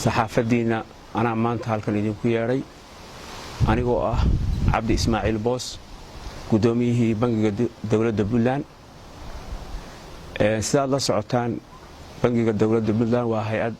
saxaafadiina anaa maanta halkan idinku yeedhay anigoo ah Cabdi Ismaaciil Boos gudoomiyihii bangiga dawladda Puntland sidaad la socotaan bangiga dawladda Puntland waa hay'ad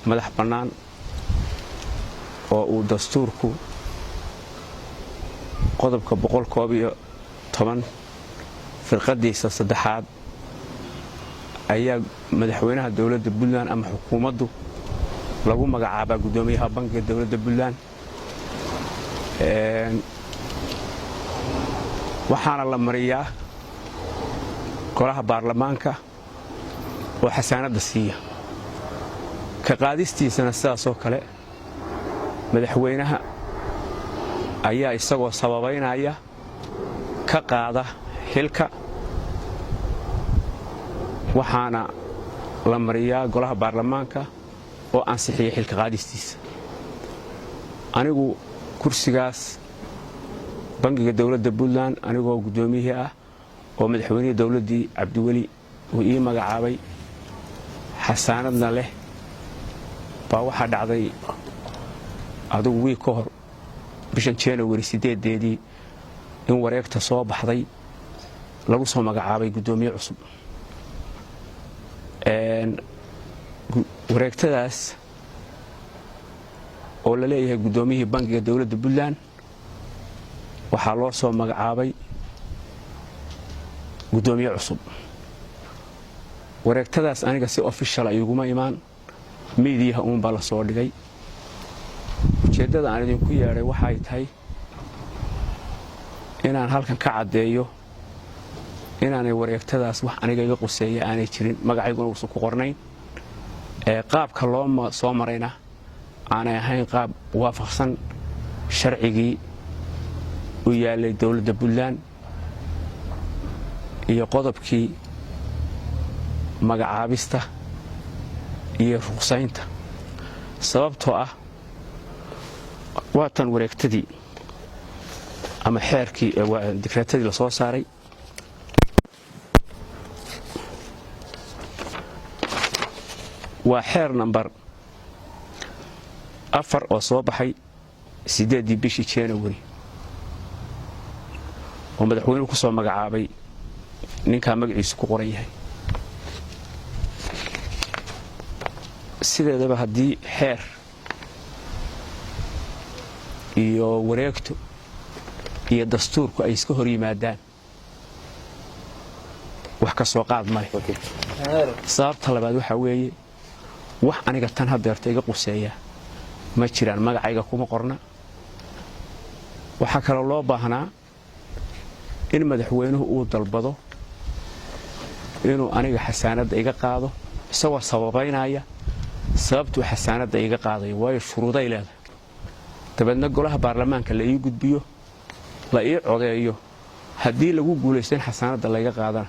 madax bannaan oo uu dastuurku qodobka 111 firqadiisa saddexaad ayaa madaxweynaha dawladda Puntland ama xukuumaddu lagu magacaabaa gudoomiyaha bangiga dawladda Puntland waxaana la mariyaa golaha baarlamaanka oo xasaanada siiya ka qaadistiisana sidaas oo kale madaxweynaha ayaa isagoo sababaynaya ka qaada xilka waxaana la mariyaa golaha baarlamaanka oo ansixiya xilka qaadistiisa anigu kursigaas bangiga dawladda Puntland anigoo gudoomiyihii ah oo madaxweynaha dawladdii Cabdiweli uu ii magacaabay xasaanadna leh baa waxa dhacday adigu wiil ka hor bishan January 8 in wareegta soo baxday lagu soo magacaabay gudoomiye cusub wareegtadaas oo la leeyahay gudoomiyihii bangiga dawladda Puntland waxaa loo soo magacaabay gudoomiye cusub wareegtadaas aniga si official ayuguma imaan meediyaha baa la soo dhigay ujeedada aan idinku yeedhay waxay tahay inaan halkan ka cadeeyo inaanay wareegtadaas wax aniga iga quseeya aanay jirin magacayguna uusan ku qornayn qaabka loo soo marayna aanay ahayn qaab waafaqsan sharcigii u yaalay dawladda Puntland iyo qodobkii magacaabista iyo ruqsaynta sababtoo ah waatan wareegtadii ama xeerkii dekreetadii la soo saaray waa xeer number 4 oo soo baxay 8 bishii January oo madaxweynuhu ku soo magacaabay ninka magaciisu ku qoran yahay sideedaba haddii xeer iyo wareegto iyo dastuurku ay iska hor yimaadaan wax ka soo qaad male sababta labaad waxa weeye wax aniga tan hadeerta iga quseeya ma jiraan magacayga kuma qorna waxa kale loo baahnaa in madaxweynuhu uu dalbado inuu aniga xasaanada iga qaado isagoo sababaynaya sababtu xasaanada iga qaaday way shuruuday leedahay dabadna golaha baarlamaanka la ii gudbiyo la ii codeeyo haddii lagu guuleysteen xasaanada la iga qaadana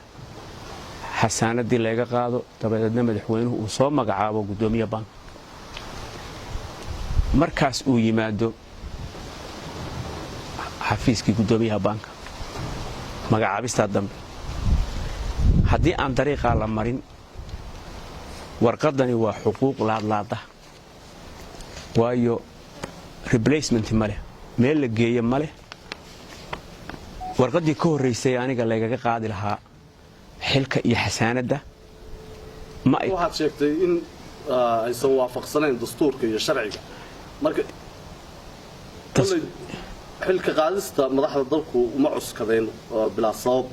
xasaanadii la iga qaado dabadna madaxweynuhu uu soo magacaabo gudoomiye bank markaas uu yimaado xafiiskii gudoomiyaha banka magacaabista dambe haddii aan dariiqa la marin warqadani waa xuquuq laadlaada waayo replacement male meel la geeyo male warqadii ka horeysay aniga lagaga qaadi lahaa xilka iyo xasaanada ma ay waxaad sheegtay in aysan waafaqsanayn dastuurka iyo sharciga marka xilka qaadista madaxda dalku uma cuskadeen bilaa sabab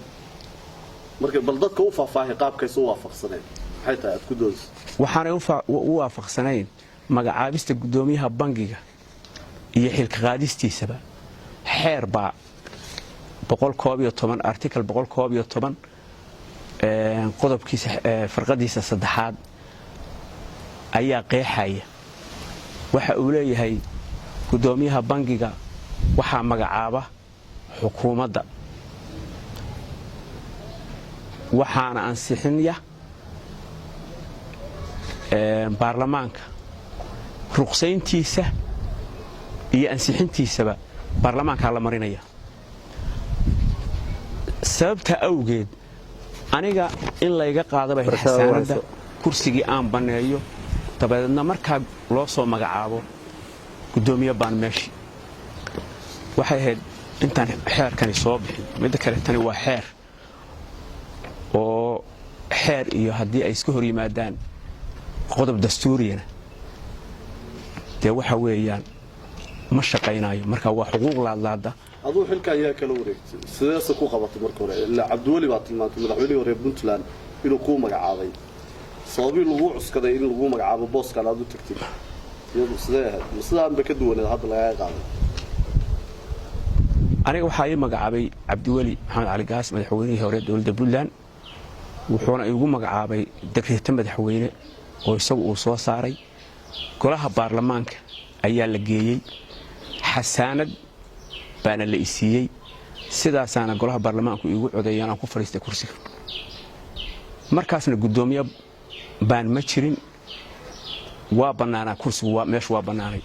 marka bal dadka u faahfaahay qaabkaysa u waafaqsaneen maxay tahay aad ku doodayso waxaanay u waafaqsanayn magacaabista gudoomiyaha bangiga iyo xilka qaadistiisaba xeer baa 111 article 111 qodobkiisa firqadiisa saddexaad ayaa qeexaya waxa uu leeyahay gudoomiyaha bangiga waxaa magacaaba xukuumadda waxaana ansixinaya baarlamaanka ruqsayntiisa iyo ansixintiisaba baarlamaanka la marinaya sababta awgeed aniga in layga qaadaba xasaanada kursigii aan baneeyo dabadeedna markaa loo soo magacaabo gudoomiye baan meeshii waxay ahayd intaan xeerkani soo bixin midda kale tani waa xeer oo xeer iyo haddii ay iska hor yimaadaan qodob dastuuriyana dee waxa weeyaan ma shaqaynayo marka waa xuquuq laadlaada aduu xilka ayaa kala wareegtay sideese ku qabatay marka hore ilaa cabdiweli baa tilmaantay madaxweynihii hore Puntland inuu ku magacaabay sababii lagu cuskaday in lagu magacaabo booskan aad u tagtay iyadu sidee sidaan ba ka duwaneed hadda laga qaaday aniga waxaa ii magacaabay cabdiweli maxamed cali gaas madaxweynihii hore dowladda Puntland wuxuuna igu magacaabay dekreeto madaxweyne oo isagu uu soo saaray golaha baarlamaanka ayaa la geeyay xasaanad baana la isiiyay sidaasaana golaha baarlamaanku igu codeeyay aan ku fariistay kursiga markaasna gudoomiye baan ma jirin waa banaana kursigu waa meesha waa banaanay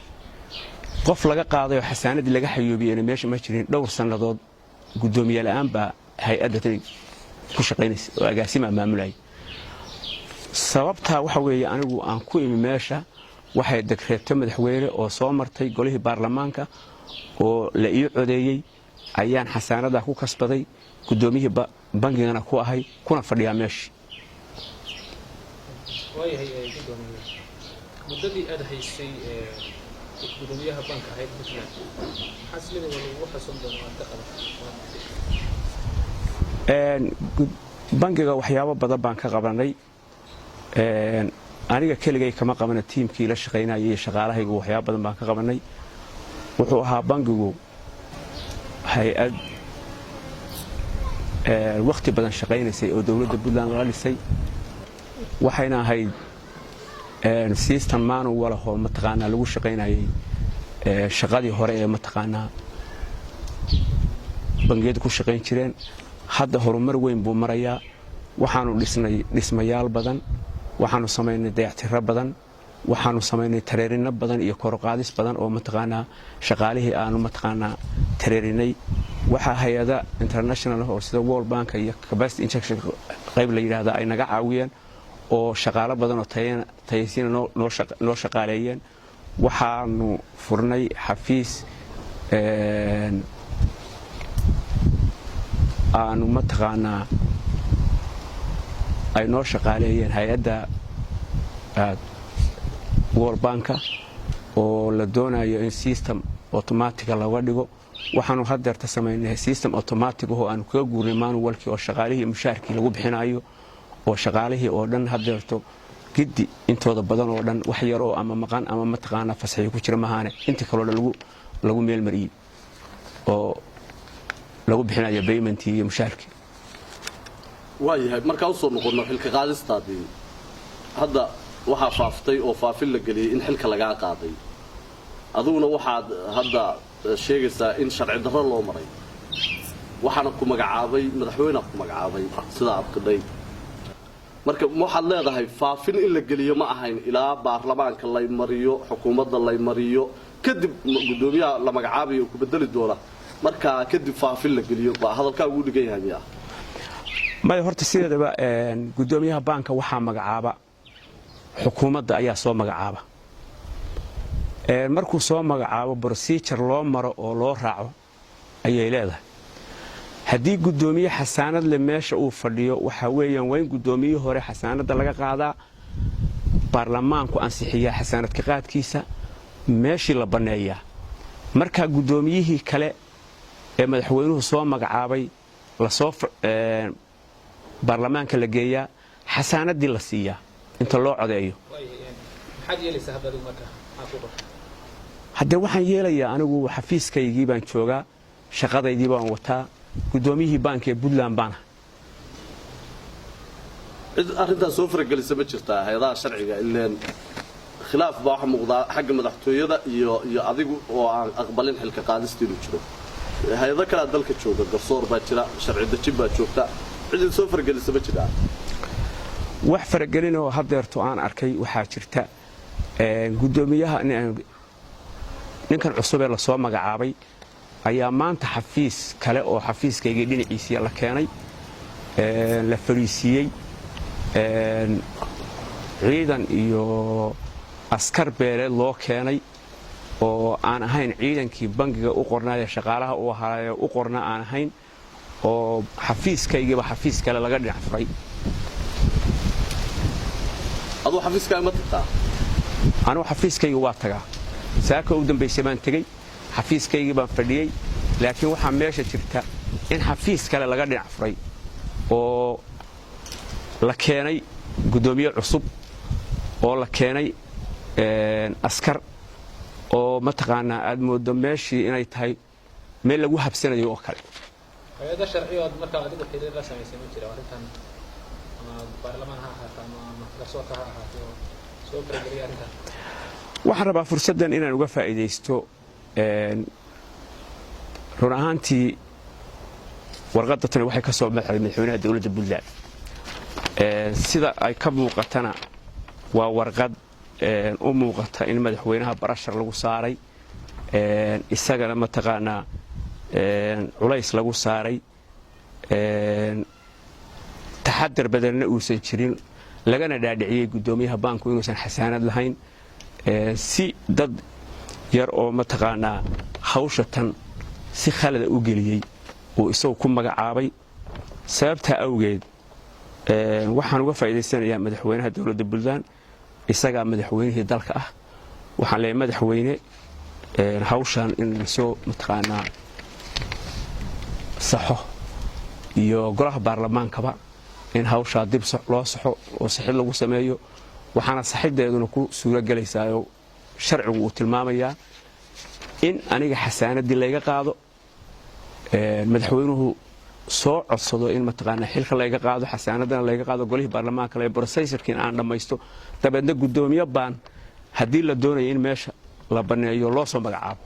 qof laga qaaday xasaanadii laga xayuubiyay meesha ma jirin dhowr sanadood gudoomiye la'aan baa hay'adda tan ku shaqeynaysa oo agaasima maamulay sababta waxa weeye anigu aan ku imi meesha waxay dekreeto madaxweyne oo soo martay golihii baarlamaanka oo la ii codeeyay ayaan xasaanada ku kasbaday gudoomiyihii bangigana ku ahay kuna fadhiyaa meesha muddadii aad haysay gudoomiyaha banka ahayd Puntland xasilada wuu xasan doonaa bangiga waxyaabo badan baan ka qabanay aniga keligay kama qabana tiimkii la shaqeynayay iyo shaqaalahaygu waxyaabo badan baan ka qabanay wuxuu ahaa bangigu hay'ad waqti badan shaqeynaysay oo dawladda Puntland la dhisay waxayna ahayd system manual oo mataqaana lagu shaqeynayay shaqadii hore ee mataqaana bangiyada ku shaqeyn jireen hadda horumar weyn buu marayaa waxaanu dhisnay dhismayaal badan waxaanu sameynay dayactirro badan waxaanu sameynay tareerino badan iyo kor u qaadis badan oo mataqaana shaqaalihii aanu mataqaana tareerinay waxa hay'ada international oo sida World Bank iyo Capacity Injection qayb la yiraahdo ay naga caawiyeen oo shaqaale badan oo tayaysiin noo shaqaaleeyeen waxaanu furnay xafiis aanu mataqaana ay noo shaqaaleeyeen hay'adda World Bank oo la doonayo in system automatic laga dhigo waxaanu hadda sameynay system automatic oo aan kaga guurnay manualkii oo shaqaalihii mushaarkii lagu bixinayo oo shaqaalihii oo dhan haddeerto gidi intooda badan oo dhan wax yar oo ama maqan ama mataqaana fasaxay ku jira mahaane inta kale oo lagu meel mariyay oo lagu bixinayo payment iyo mushaarkii waayahay marka uu soo noqono xilka qaadistaadii hadda waxa faaftay oo faafin la galiyay in xilka laga qaaday aduguna waxaad hadda sheegaysaa in sharci darro loo maray waxaana ku magacaabay madaxweynaha ku magacaabay sida aad qeday marka waxaad leedahay faafin in la geliyo ma ahayn ilaa baarlamaanka la mariyo xukuumadda la mariyo kadib gudoomiyaha la magacaabayo ku bedeli doona marka kadib faafin la geliyo baa hadalka ugu dhigan yahay ma horta sideedaba gudoomiyaha banka waxaa magacaaba xukuumadda ayaa soo magacaaba markuu soo magacaabo procedure loo maro oo loo raaco ayay leedahay haddii gudoomiye xasaanad le meesha uu fadhiyo waxa weeyaan waa in gudoomiye hore xasaanada laga qaadaa baarlamaanku ansixiyaa xasaanad ka qaadkiisa meeshii la baneeyaa marka gudoomiyihii kale ee madaxweynuhu soo magacaabay la soo baarlamaanka la geeyaa xasaanadii la siiyaa inta loo codeeyo hadde waxaan yeelayaa anigu xafiiskaygii baan joogaa shaqadaydii baan wataa gudoomiyihii banka ee Puntland baan arrintaas soo faragelisay ma jirtaa hay'adaha sharciga ileen khilaaf baa waxa muuqda xagga madaxtooyada iyo adigu oo aan aqbalin xilka qaadistiidu jiro hay'ado kale dalka jooga garsoor baa jira sharci dejin baa joogta cid soo faragelisay ma jirtaa wax faragelin oo haddeerto aan arkay waxaa jirta gudoomiyaha ninkan cusub ee la soo magacaabay ayaa maanta xafiis kale oo xafiiskayga dhinaciisa la keenay la fariisiyay ciidan iyo askar beeleed loo keenay oo aan ahayn ciidankii bangiga u qornaaye shaqaalaha uu ahaaye u qorna aan ahayn oo xafiiskaygiiba xafiis kale laga dhinac furay. aduu xafiiskaaga ma tagtaa? anigu xafiiskayga waa tagaa, saaka u dambaysay baan tegey, xafiiskaygii baan fadhiyey, laakiin waxaa meesha jirta in xafiis kale laga dhinac furay oo la keenay guddoomiye cusub oo la keenay askar oo mataqaanaa aad moodo meeshii inay tahay meel lagu habsanayo oo kale. hay'adda sharciga aad markaa adiga xiriir la samaysay ma jira arrintan ama baarlamaan ha ahaato ama garsoorka ha ahaato soo farageliya arrintan? waxaan rabaa fursaddan inaan uga faa'iidaysto run ahaantii warqadda tani waxay ka soo baxday madaxweynaha dowladda Puntland. sida ay ka muuqatana waa warqad u muuqata in madaxweynaha barashar lagu saaray, isagana mataqaanaa culays lagu saaray, taxadar badanna uusan jirin, lagana dhaadhiciyey guddoomiyaha baanku inuusan xasaanad lahayn, si dad yar oo mataqaanaa hawsha tan si khalada u geliyey uu isagu ku magacaabay. sababtaa awgeed waxaan uga faa'iidaysanayaa madaxweynaha dowladda Puntland, isagaa madaxweynihii dalka ah. waxaan leeyahay madaxweyne hawshan in lasoo mataqaanaa saxo iyo golaha baarlamaankaba in hawshaa dib loo saxo oo saxid lagu sameeyo. waxaana saxideeduna ku suura gelaysaa oo sharcigu uu tilmaamayaa in aniga xasaanadii layga qaado, madaxweynuhu soo codsado in mataqaanaa xilka layga qaado, xasaanadana layga qaado, golihii baarlamaanka la procedurkii aan dhamaysto, dabeedna guddoomiye baan haddii la doonayo in meesha la baneeyo loo soo magacaabo.